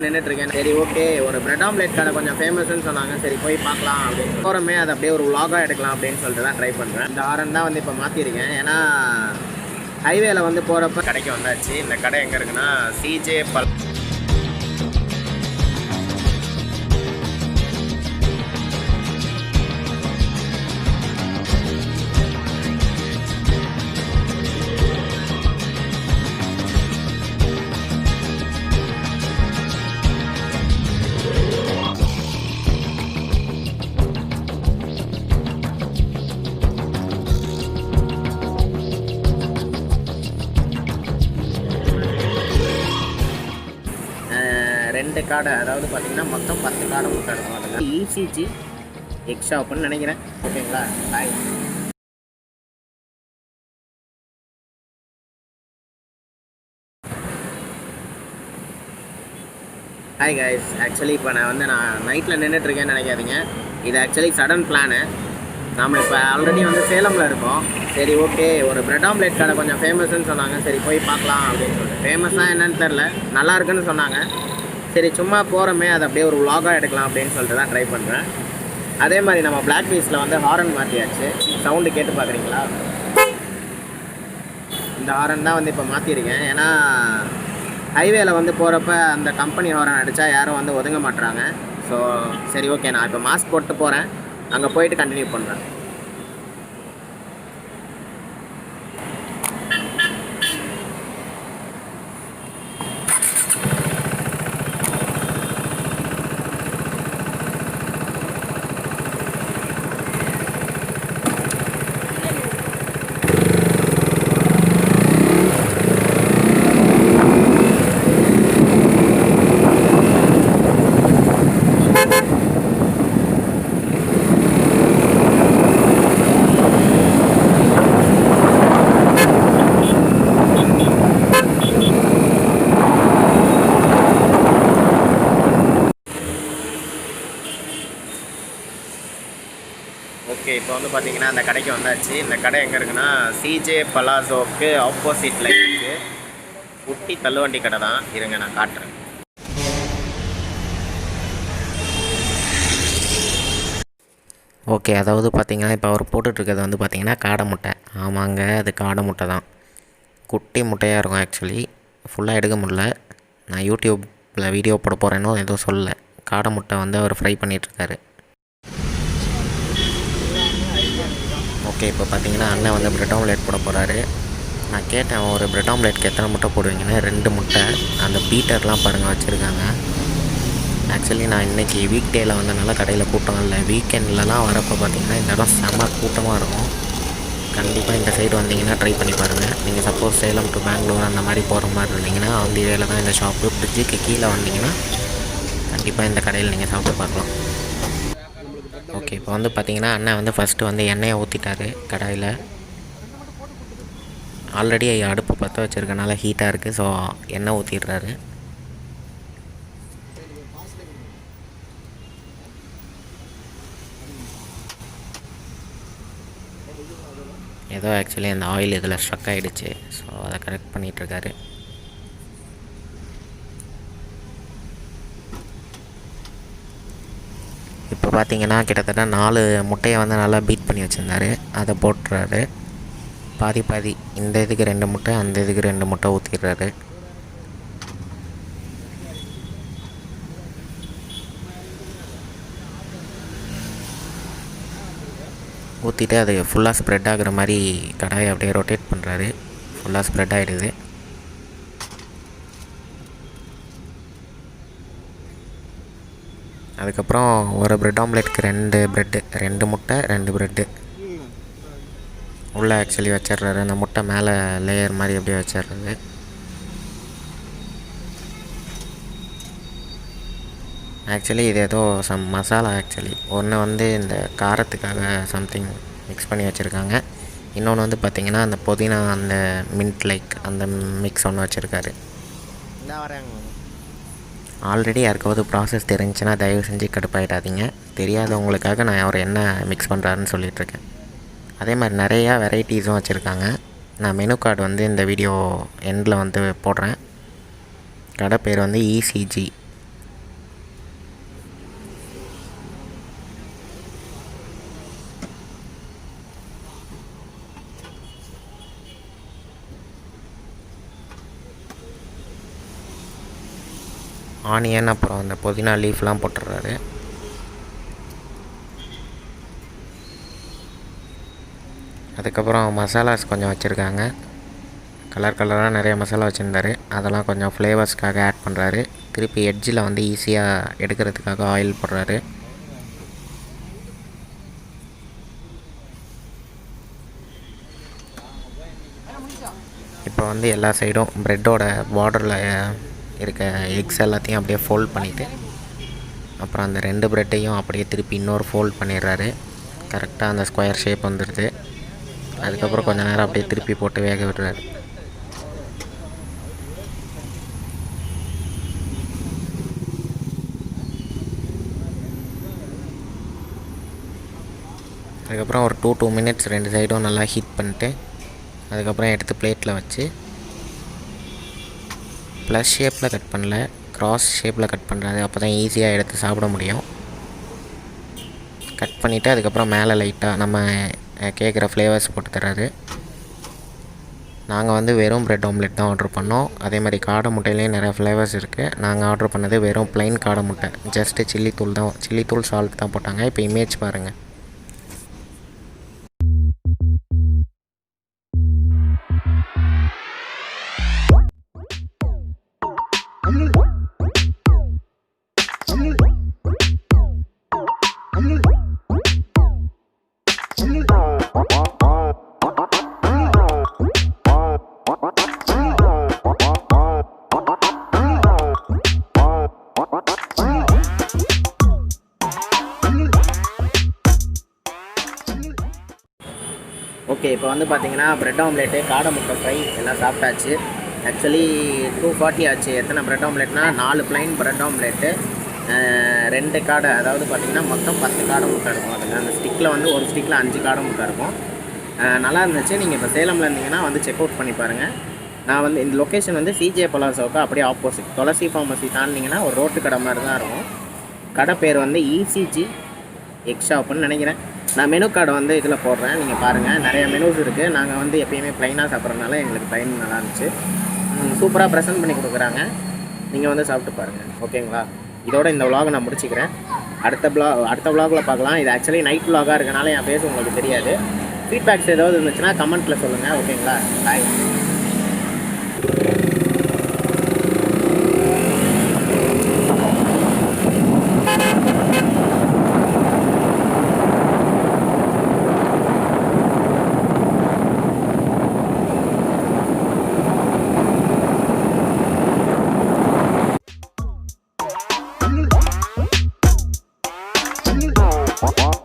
நின்றுட்டுருக்கேன். சரி ஓகே, ஒரு bread omelette கடை கொஞ்சம் ஃபேமஸ்ன்னு சொன்னாங்க. சரி போய் பார்க்கலாம் அப்படின்னு போகிறோமே, அதை அப்படியே ஒரு vlog-ஆக எடுக்கலாம் அப்படின்னு சொல்லிட்டு தான் ட்ரை பண்ணுறேன். இந்த ஹாரன் தான் வந்து இப்போ மாற்றிருக்கேன். ஏன்னா ஹைவேல வந்து போகிறப்ப கடைக்கு வந்தாச்சு. இந்த கடை எங்கே இருக்குன்னா CJ ரெண்டு காடை, அதாவது பார்த்தீங்கன்னா மொத்தம் 10 காடை முட்டை இருக்கும். அதில் ECG எக் ஷாப்புன்னு நினைக்கிறேன். ஓகேங்களா? Hi hi guys. ஆக்சுவலி இப்போ நான் நைட்டில் நின்றுட்டுருக்கேன்னு நினைக்காதீங்க. இது ஆக்சுவலி சடன் பிளானு. நாம் இப்போ ஆல்ரெடி வந்து சேலமில் இருக்கோம். சரி ஓகே, ஒரு பிரெட் ஆம்லேட் கடை கொஞ்சம் ஃபேமஸ்ன்னு சொன்னாங்க. சரி போய் பார்க்கலாம் அப்படின்னு சொல்லிட்டு. ஃபேமஸாக என்னன்னு தெரில, நல்லா இருக்குன்னு சொன்னாங்க. சரி சும்மா போகிறோமே, அதை அப்படியே ஒரு vlog-ஆக எடுக்கலாம் அப்படின்னு சொல்லிட்டு தான் ட்ரை பண்ணுறேன். அதே மாதிரி நம்ம பிளாக் பீஸில் வந்து ஹாரன் மாற்றியாச்சு. சவுண்டு கேட்டு பார்க்குறீங்களா? இந்த ஹாரன் தான் வந்து இப்போ மாற்றிருக்கேன். ஏன்னா ஹைவேல வந்து போகிறப்ப அந்த கம்பெனி ஹாரன் அடித்தா யாரும் வந்து ஒதுங்க மாட்டுறாங்க. ஸோ சரி ஓகே, நான் இப்போ மாஸ்க் போட்டு போகிறேன். அங்கே போயிட்டு கண்டினியூ பண்ணுறேன். ஓகே, இப்போ வந்து பார்த்தீங்கன்னா அந்த கடைக்கு வந்தாச்சு. இந்த கடை எங்கே இருக்குன்னா CJ Pallazzioக்கு ஆப்போசிட்டில் இருக்குது. குட்டி தள்ளுவண்டி கடை தான். இருங்க நான் காட்டுறேன். ஓகே, அதாவது பார்த்தீங்கன்னா இப்போ அவர் போட்டுட்ருக்கிறது வந்து பார்த்தீங்கன்னா காடை முட்டை. ஆமாங்க, அது காடை முட்டை தான். குட்டி முட்டையாக இருக்கும். ஆக்சுவலி ஃபுல்லாக எடுக்க முடியல. நான் யூடியூப்பில் வீடியோ போட போகிறேன்னோ எதுவும் சொல்லலை. காடை முட்டை வந்து அவர் ஃப்ரை பண்ணிகிட்ருக்காரு. ஓகே, இப்போ பார்த்தீங்கன்னா அண்ணன் வந்து பிரெட் ஆம்லேட் போட போகிறாரு. நான் கேட்டேன், ஒரு பிரெட் ஆம்லேட்க்கு எத்தனை முட்டை போடுவீங்கன்னு. 2 முட்டை. அந்த பீட்டர்லாம் பாருங்கள் வச்சுருக்காங்க. ஆக்சுவலி நான் இன்றைக்கி வீக் டேயில் வந்தனால கடையில் கூட்டம் இல்லை. வீக்கெண்ட்லலாம் வரப்போ பார்த்தீங்கன்னா இந்த இடம் செம்ம கூட்டமாக இருக்கும். கண்டிப்பாக இந்த சைடு வந்தீங்கன்னா ட்ரை பண்ணி பாருங்கள். நீங்கள் சப்போஸ் சேலம் டு பெங்களூர் அந்த மாதிரி போகிற மாதிரி இருந்தீங்கன்னா அந்த ஏரியாவில் தான் இந்த ஷாப்பு. பிரிட்ஜுக்கு கீழே வந்தீங்கன்னா கண்டிப்பாக இந்த கடையில் நீங்கள் சாப்பிட்டு பார்க்கலாம். ஓகே, இப்போ வந்து பார்த்தீங்கன்னா அண்ணன் வந்து ஃபஸ்ட்டு வந்து எண்ணெயை ஊற்றிட்டாரு கடாயில். ஆல்ரெடி அடுப்பு பற்ற வச்சுருக்கனால ஹீட்டாக இருக்குது. ஸோ எண்ணெய் ஊற்றிடுறாரு. ஏதோ ஆக்சுவலி அந்த ஆயில் இதில் ஸ்ட்ரக் ஆகிடுச்சு. ஸோ அதை கரெக்ட் பண்ணிகிட்ருக்காரு. இப்போ பார்த்தீங்கன்னா கிட்டத்தட்ட 4 முட்டையை வந்து நல்லா பீட் பண்ணி வச்சுருந்தாரு. அதை போட்டுறாரு. பாதி இந்த இதுக்கு 2 முட்டை, அந்த இதுக்கு 2 முட்டை ஊற்றிடுறாரு. ஊற்றிட்டு அது ஃபுல்லாக ஸ்ப்ரெட் ஆகிற மாதிரி கடாயை அப்படியே ரொட்டேட் பண்ணுறாரு. ஃபுல்லாக ஸ்ப்ரெட் ஆகிடுது. அதுக்கப்புறம் ஒரு பிரெட் ஆம்லேட்க்கு 2 முட்டை 2 ப்ரெட்டு உள்ளே ஆக்சுவலி வச்சிடுறாரு. அந்த முட்டை மேலே லேயர் மாதிரி அப்படியே வச்சிடுறாரு. ஆக்சுவலி இது ஏதோ மசாலா. ஆக்சுவலி ஒன்று வந்து இந்த காரத்துக்காக சம்திங் மிக்ஸ் பண்ணி வச்சுருக்காங்க. இன்னொன்று வந்து பார்த்திங்கன்னா அந்த புதினா அந்த மின்ட் லைக் அந்த மிக்ஸ் ஒன்று வச்சுருக்காரு. ஆல்ரெடி யாருக்காவது ப்ராசஸ் தெரிஞ்சுன்னா தயவு செஞ்சு கடுப்பாயிடாதீங்க. தெரியாதவங்களுக்காக நான் அவர் என்ன மிக்ஸ் பண்ணுறாருன்னு சொல்லிகிட்ருக்கேன். அதே மாதிரி நிறையா வெரைட்டிஸும் வச்சுருக்காங்க. நான் மெனு கார்டு வந்து இந்த வீடியோ எண்டில் வந்து போடுறேன். கடை பேர் வந்து ECG ஆனியன் அப்புறம் அந்த புதினா லீஃப்லாம் போட்டுடுறாரு. அதுக்கப்புறம் மசாலாஸ் கொஞ்சம் வச்சுருக்காங்க. கலர் கலராக நிறைய மசாலா வச்சுருந்தாரு. அதெல்லாம் கொஞ்சம் ஃப்ளேவர்ஸ்க்காக ஆட் பண்ணுறாரு. திருப்பி எட்ஜில் வந்து ஈஸியாக எடுக்கிறதுக்காக ஆயில் போடுறாரு. இப்போ வந்து எல்லா சைடும் ப்ரெட்டோட பார்டரில் இருக்க எக்ஸ் எல்லாத்தையும் அப்படியே ஃபோல்ட் பண்ணிவிட்டு அப்புறம் அந்த 2 ப்ரெட்டையும் அப்படியே திருப்பி இன்னொரு ஃபோல்ட் பண்ணிடுறாரு. கரெக்டாக அந்த ஸ்கொயர் ஷேப் வந்துடுது. அதுக்கப்புறம் கொஞ்சம் நேரம் அப்படியே திருப்பி போட்டு வேக விடுறாரு. அதுக்கப்புறம் ஒரு 2 மினிட்ஸ் 2 சைடும் நல்லா ஹீட் பண்ணிட்டு அதுக்கப்புறம் எடுத்து பிளேட்டில் வச்சு ப்ளஸ் ஷேப்பில் கட் பண்ணல, க்ராஸ் ஷேப்பில் கட் பண்ணுறாரு. அப்போ தான் ஈஸியாக எடுத்து சாப்பிட முடியும். கட் பண்ணிவிட்டு அதுக்கப்புறம் மேலே லைட்டாக நம்ம கேட்குற ஃப்ளேவர்ஸ் போட்டு தர்றாரு. நாங்கள் வந்து வெறும் ப்ரெட் ஆம்லெட் தான் ஆர்டர் பண்ணோம். அதே மாதிரி காடை முட்டையிலேயும் நிறையா ஃப்ளேவர்ஸ் இருக்குது. நாங்கள் ஆர்டர் பண்ணது வெறும் ப்ளைன் காடை முட்டை. ஜஸ்ட்டு சில்லி தூள் சால்ட் தான் போட்டாங்க. இப்போ இமேஜ் பாருங்கள். ஓகே, இப்போ வந்து பார்த்தீங்கன்னா ப்ரெட் ஆம்லேட்டு, காடை முட்டை ஃப்ரை எல்லாம் சாப்பிட்டாச்சு. ஆக்சுவலி 240 ஆச்சு. எத்தனை ப்ரெட் ஆம்லேட்னா 4 ப்ளைன் ப்ரெட் ஆம்லேட்டு, 2 காடை, அதாவது பார்த்திங்கன்னா மொத்தம் 10 காடை முட்டை இருக்கும். அதில் அந்த ஸ்டிக்கில் வந்து ஒரு ஸ்டிக்கில் 5 காடை முட்டை இருக்கும். நல்லா இருந்துச்சு. நீங்கள் இப்போ சேலமில் இருந்தீங்கன்னா வந்து செக் அவுட் பண்ணி பாருங்கள். நான் வந்து இந்த லொக்கேஷன் வந்து CJ Pallazzioவுக்கு அப்படியே ஆப்போசிட் துளசி ஃபார்மசி தாண்டிங்கன்னா ஒரு ரோட்டு கடை மாதிரி தான் இருக்கும். கடை பேர் வந்து ECG எக் ஷாப்புன்னு நினைக்கிறேன். நான் மெனு கார்டை வந்து இதில் போடுறேன், நீங்கள் பாருங்கள். நிறைய மெனுஸ் இருக்குது. நாங்கள் வந்து எப்பயுமே ப்ளைனாக சாப்பிட்றதுனால எங்களுக்கு ப்ளைன் நல்லா இருந்துச்சு. சூப்பராக ப்ரெசென்ட் பண்ணி கொடுக்குறாங்க. நீங்கள் வந்து சாப்பிட்டு பாருங்கள். ஓகேங்களா? இதோட இந்த விலாகை நான் முடிச்சுக்கிறேன். அடுத்த விலாகில் பார்க்கலாம். இது ஆக்சுவலி நைட் விலாகாக இருக்கனால என் பேச உங்களுக்கு தெரியாது. ஃபீட்பேக்ஸ் ஏதாவது இருந்துச்சுன்னா கமெண்ட்டில் சொல்லுங்கள். ஓகேங்களா? பாய். What?